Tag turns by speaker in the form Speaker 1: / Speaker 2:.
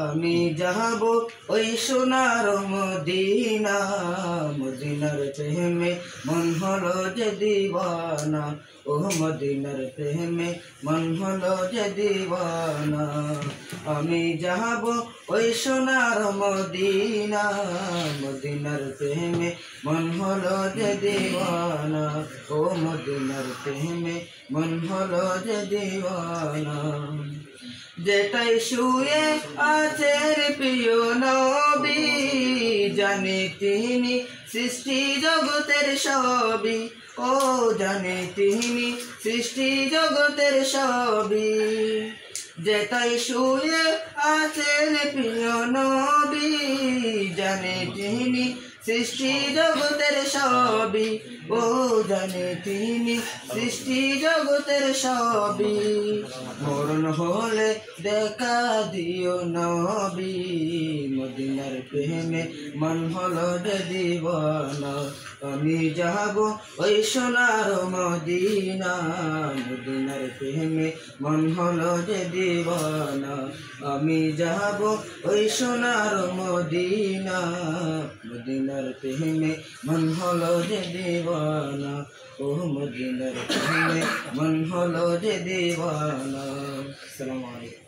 Speaker 1: আমি যাব ওই সোনার মদিনা, মদিনার প্রেমে মন হলো যে দিওয়ানা, ও মদিনার প্রেমে মন হলো যে দিওয়ানা। আমি যাব ওই সোনার মদিনা, মদিনার প্রেমে মন হলো যে দিওয়ানা, ও মদিনার প্রেমে মন হলো যে দিওয়ানা। যেটাই শুয়ে আছেন প্রিয় নবী, জানে তিনি সৃষ্টি জগতের সবই, ও জানে তিনি সৃষ্টি জগতের সবই। যেটাই শুয়ে আছেন প্রিয় নবী, জানে তিনি সৃষ্টি জগতের সবই, ও জানে তিনি সৃষ্টি জগতের সবই। মরণ হলে দেখা দিও নবী, মদিনার প্রেমে মন হলো যে দিওয়ানা। আমি যাব ওই সোনার মদিনা, মদিনার প্রেমে মন হলো যে দিওয়ানা। আমি যাব ওই সোনার মদিনা, মদিনার প্রেমে মন হলো যে দিওয়ানা, ও মদিনার প্রেমে মন হলো যে দিওয়ানা। আসসালামু আলাইকুম।